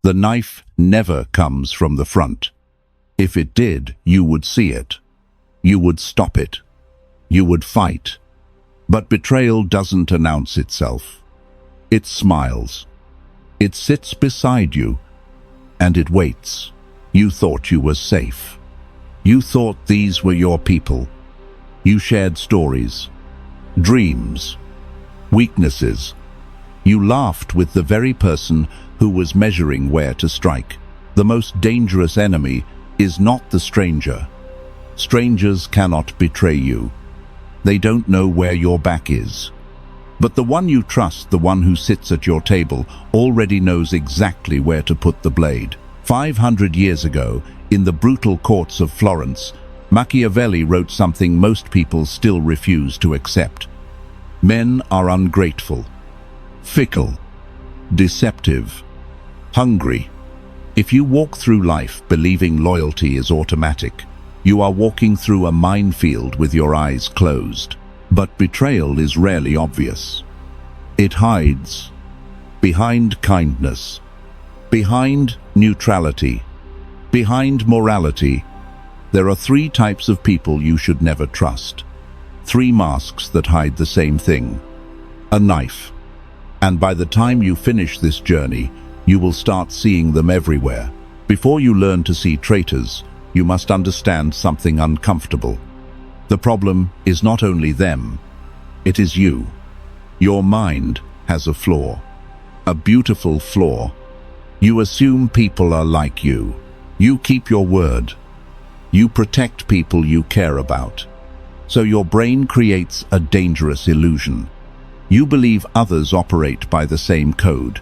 The knife never comes from the front. If it did, you would see it. You would stop it. You would fight. But betrayal doesn't announce itself. It smiles. It sits beside you, and it waits. You thought you were safe. You thought these were your people. You shared stories, dreams, weaknesses. You laughed with the very person who was measuring where to strike. The most dangerous enemy is not the stranger. Strangers cannot betray you. They don't know where your back is. But the one you trust, the one who sits at your table, already knows exactly where to put the blade. 500 years ago, in the brutal courts of Florence, Machiavelli wrote something most people still refuse to accept. Men are ungrateful, fickle, deceptive, hungry. If you walk through life believing loyalty is automatic, you are walking through a minefield with your eyes closed. But betrayal is rarely obvious. It hides behind kindness, behind neutrality, behind morality. There are 3 types of people you should never trust. 3 masks that hide the same thing. A knife. And by the time you finish this journey, you will start seeing them everywhere. Before you learn to see traitors, you must understand something uncomfortable. The problem is not only them, it is you. Your mind has a flaw, a beautiful flaw. You assume people are like you. You keep your word. You protect people you care about. So your brain creates a dangerous illusion. You believe others operate by the same code.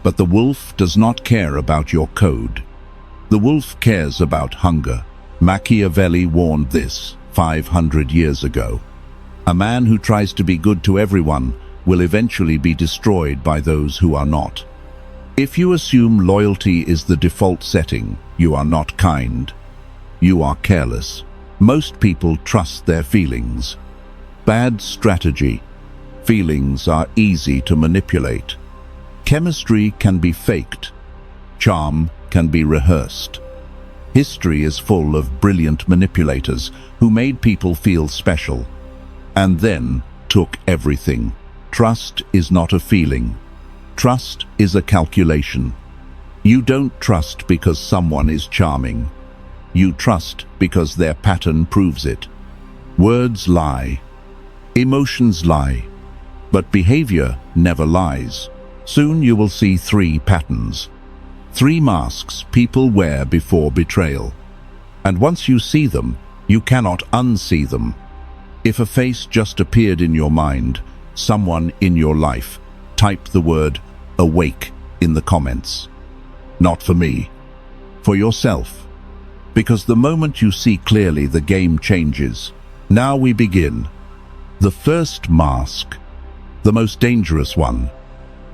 But the wolf does not care about your code. The wolf cares about hunger. Machiavelli warned this 500 years ago. A man who tries to be good to everyone will eventually be destroyed by those who are not. If you assume loyalty is the default setting, you are not kind. You are careless. Most people trust their feelings. Bad strategy. Feelings are easy to manipulate. Chemistry can be faked. Charm can be rehearsed. History is full of brilliant manipulators who made people feel special and then took everything. Trust is not a feeling. Trust is a calculation. You don't trust because someone is charming. You trust because their pattern proves it. Words lie. Emotions lie. But behavior never lies. Soon you will see 3 patterns. 3 masks people wear before betrayal. And once you see them, you cannot unsee them. If a face just appeared in your mind, someone in your life, type the word awake in the comments. Not for me, for yourself. Because the moment you see clearly, the game changes. Now we begin. The first mask, the most dangerous one,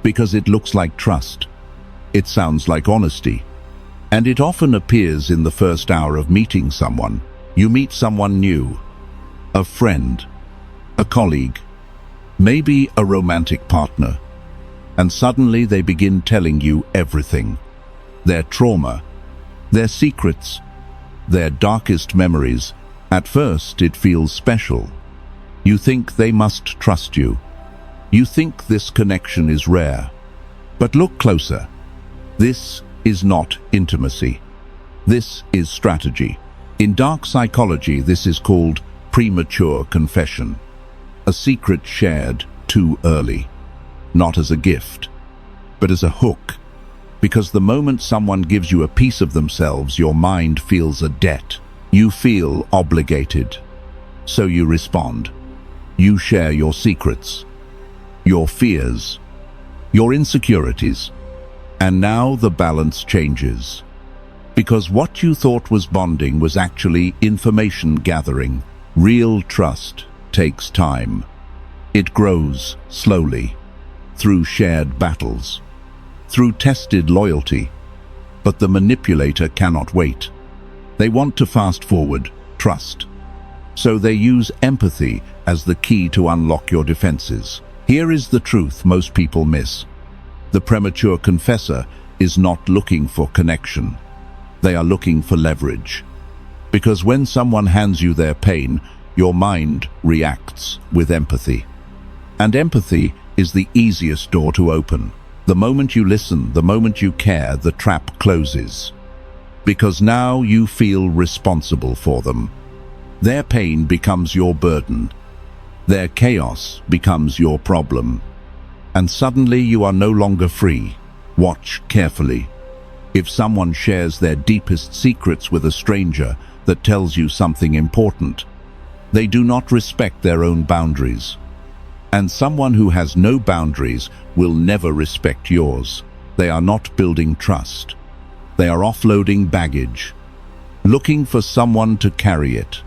because it looks like trust. It sounds like honesty. And it often appears in the first hour of meeting someone. You meet someone new, a friend, a colleague, maybe a romantic partner, and suddenly they begin telling you everything. Their trauma, their secrets, their darkest memories. At first it feels special. You think they must trust you. You think this connection is rare. But look closer. This is not intimacy. This is strategy. In dark psychology, this is called premature confession. A secret shared too early. Not as a gift, but as a hook. Because the moment someone gives you a piece of themselves, your mind feels a debt. You feel obligated. So you respond. You share your secrets, your fears, your insecurities. And now the balance changes. Because what you thought was bonding was actually information gathering. Real trust takes time. It grows slowly, through shared battles, through tested loyalty. But the manipulator cannot wait. They want to fast forward trust. So they use empathy as the key to unlock your defenses. Here is the truth most people miss. The premature confessor is not looking for connection. They are looking for leverage. Because when someone hands you their pain, your mind reacts with empathy. And empathy is the easiest door to open. The moment you listen, the moment you care, the trap closes. Because now you feel responsible for them. Their pain becomes your burden. Their chaos becomes your problem. And suddenly you are no longer free. Watch carefully. If someone shares their deepest secrets with a stranger that tells you something important, they do not respect their own boundaries. And someone who has no boundaries will never respect yours. They are not building trust. They are offloading baggage, looking for someone to carry it.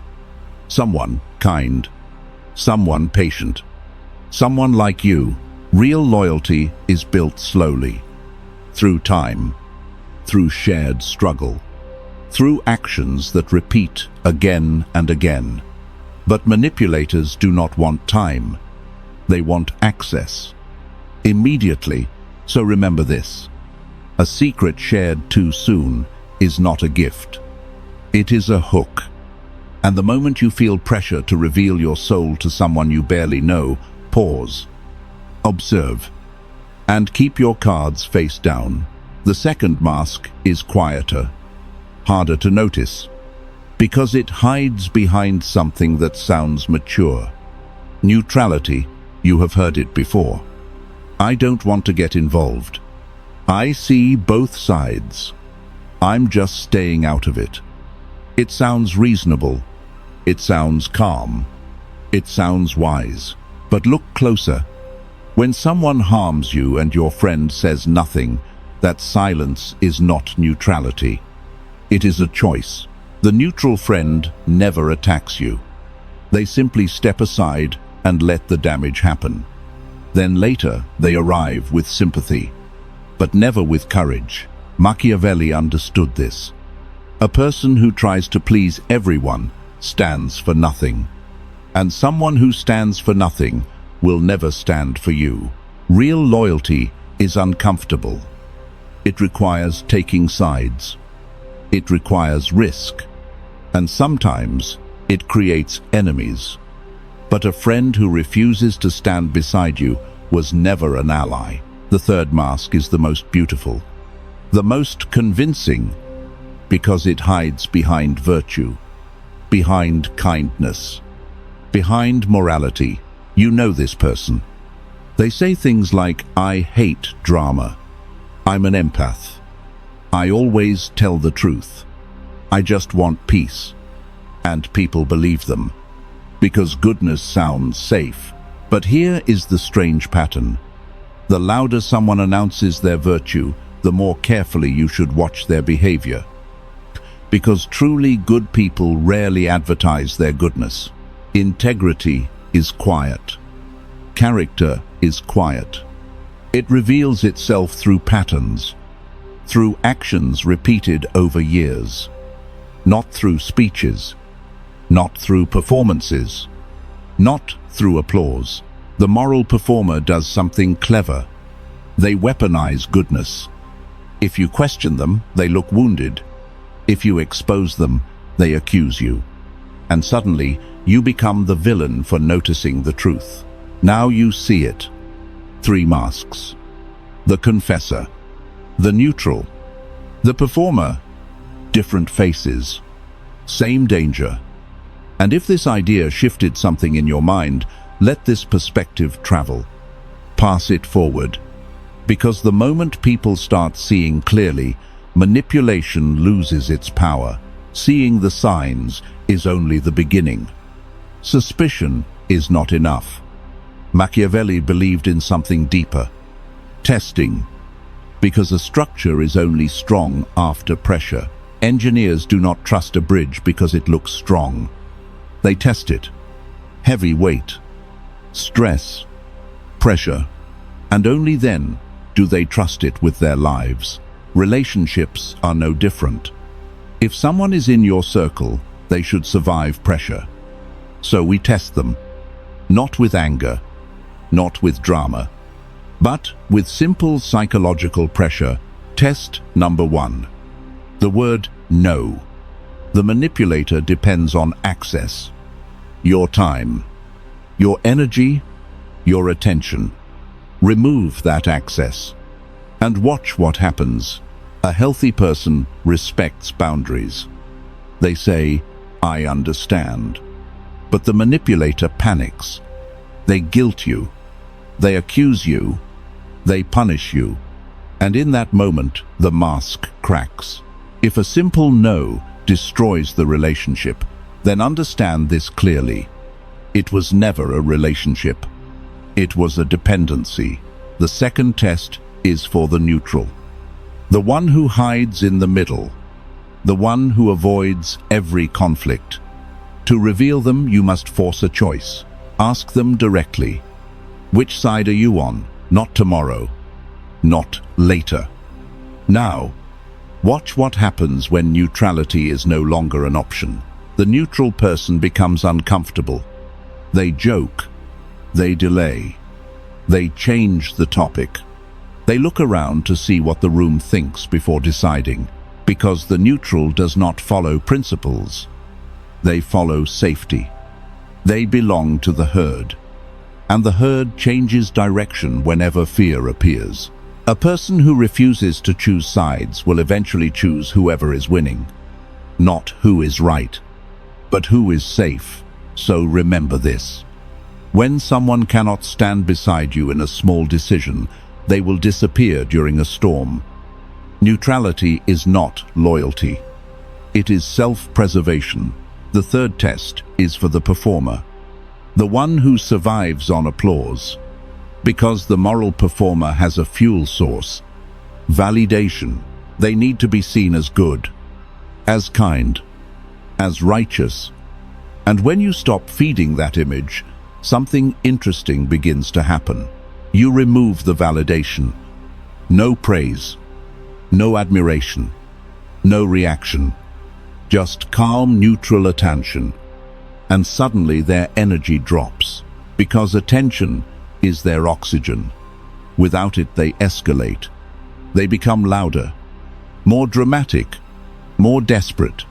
Someone kind, someone patient, someone like you. Real loyalty is built slowly, through time, through shared struggle, through actions that repeat again and again. But manipulators do not want time. They want access. Immediately. So remember this. A secret shared too soon is not a gift. It is a hook. And the moment you feel pressure to reveal your soul to someone you barely know, pause. Observe. And keep your cards face down. The second mask is quieter, harder to notice, because it hides behind something that sounds mature. Neutrality. You have heard it before. I don't want to get involved. I see both sides. I'm just staying out of it. It sounds reasonable. It sounds calm. It sounds wise. But look closer. When someone harms you and your friend says nothing, that silence is not neutrality. It is a choice. The neutral friend never attacks you. They simply step aside and let the damage happen. Then later they arrive with sympathy, but never with courage. Machiavelli understood this. A person who tries to please everyone stands for nothing, and someone who stands for nothing will never stand for you. Real loyalty is uncomfortable. It requires taking sides. It requires risk, and sometimes it creates enemies. But a friend who refuses to stand beside you was never an ally. The third mask is the most beautiful, the most convincing, because it hides behind virtue, behind kindness, behind morality. You know this person. They say things like, I hate drama. I'm an empath. I always tell the truth. I just want peace. And people believe them, because goodness sounds safe. But here is the strange pattern. The louder someone announces their virtue, the more carefully you should watch their behavior. Because truly good people rarely advertise their goodness. Integrity is quiet. Character is quiet. It reveals itself through patterns, through actions repeated over years, not through speeches, not through performances, not through applause. The moral performer does something clever. They weaponize goodness. If you question them, they look wounded. If you expose them, they accuse you. And suddenly, you become the villain for noticing the truth. Now you see it. 3 masks. The confessor. The neutral. The performer. Different faces. Same danger. And if this idea shifted something in your mind, let this perspective travel. Pass it forward. Because the moment people start seeing clearly, manipulation loses its power. Seeing the signs is only the beginning. Suspicion is not enough. Machiavelli believed in something deeper. Testing. Because a structure is only strong after pressure. Engineers do not trust a bridge because it looks strong. They test it. Heavy weight, stress, pressure, and only then do they trust it with their lives. Relationships are no different. If someone is in your circle, they should survive pressure. So we test them, not with anger, not with drama, but with simple psychological pressure Test number 1. The word no. The manipulator depends on access. Your time, your energy, your attention. Remove that access and watch what happens. A healthy person respects boundaries. They say, "I understand." But the manipulator panics. They guilt you. They accuse you. They punish you. And in that moment, the mask cracks. If a simple no destroys the relationship, then understand this clearly. It was never a relationship. It was a dependency. The second test is for the neutral. The one who hides in the middle. The one who avoids every conflict. To reveal them, you must force a choice. Ask them directly. Which side are you on? Not tomorrow. Not later. Now, watch what happens when neutrality is no longer an option. The neutral person becomes uncomfortable. They joke. They delay. They change the topic. They look around to see what the room thinks before deciding, because the neutral does not follow principles. They follow safety. They belong to the herd, and the herd changes direction whenever fear appears. A person who refuses to choose sides will eventually choose whoever is winning, not who is right, but who is safe. So remember this. When someone cannot stand beside you in a small decision, they will disappear during a storm. Neutrality is not loyalty. It is self-preservation. The third test is for the performer, the one who survives on applause, because the moral performer has a fuel source, validation. They need to be seen as good, as kind, as righteous. And when you stop feeding that image, something interesting begins to happen. You remove the validation. No praise, no admiration, no reaction. Just calm, neutral attention. And suddenly their energy drops, because attention is their oxygen. Without it, they escalate. They become louder, more dramatic, more desperate.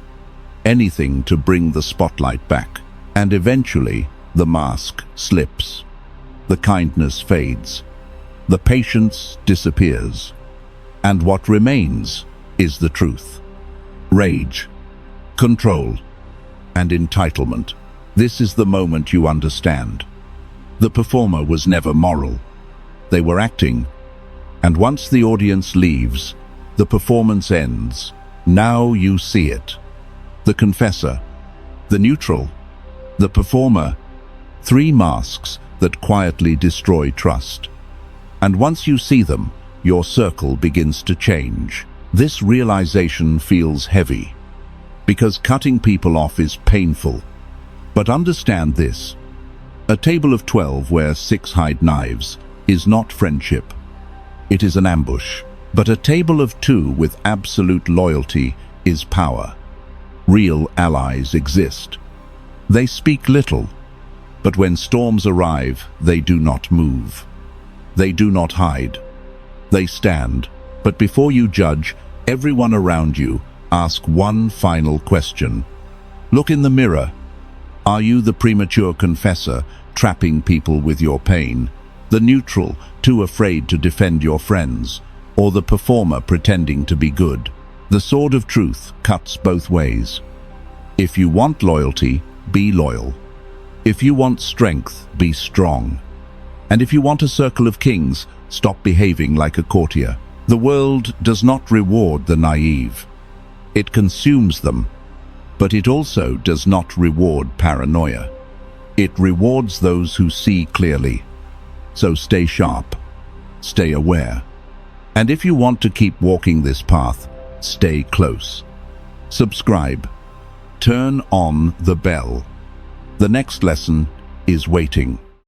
Anything to bring the spotlight back. And eventually, the mask slips. The kindness fades. The patience disappears. And what remains is the truth. Rage, control, and entitlement. This is the moment you understand. The performer was never moral. They were acting. And once the audience leaves, the performance ends. Now you see it. The confessor, the neutral, the performer. 3 masks that quietly destroy trust. And once you see them, your circle begins to change. This realization feels heavy, because cutting people off is painful. But understand this. A table of 12 where 6 hide knives is not friendship. It is an ambush. But a table of 2 with absolute loyalty is power. Real allies exist. They speak little, but when storms arrive, they do not move. They do not hide. They stand. But before you judge everyone around you, ask one final question. Look in the mirror. Are you the premature confessor, trapping people with your pain? The neutral, too afraid to defend your friends? Or the performer pretending to be good? The sword of truth cuts both ways. If you want loyalty, be loyal. If you want strength, be strong. And if you want a circle of kings, stop behaving like a courtier. The world does not reward the naive. It consumes them. But it also does not reward paranoia. It rewards those who see clearly. So stay sharp. Stay aware. And if you want to keep walking this path, stay close. Subscribe. Turn on the bell. The next lesson is waiting.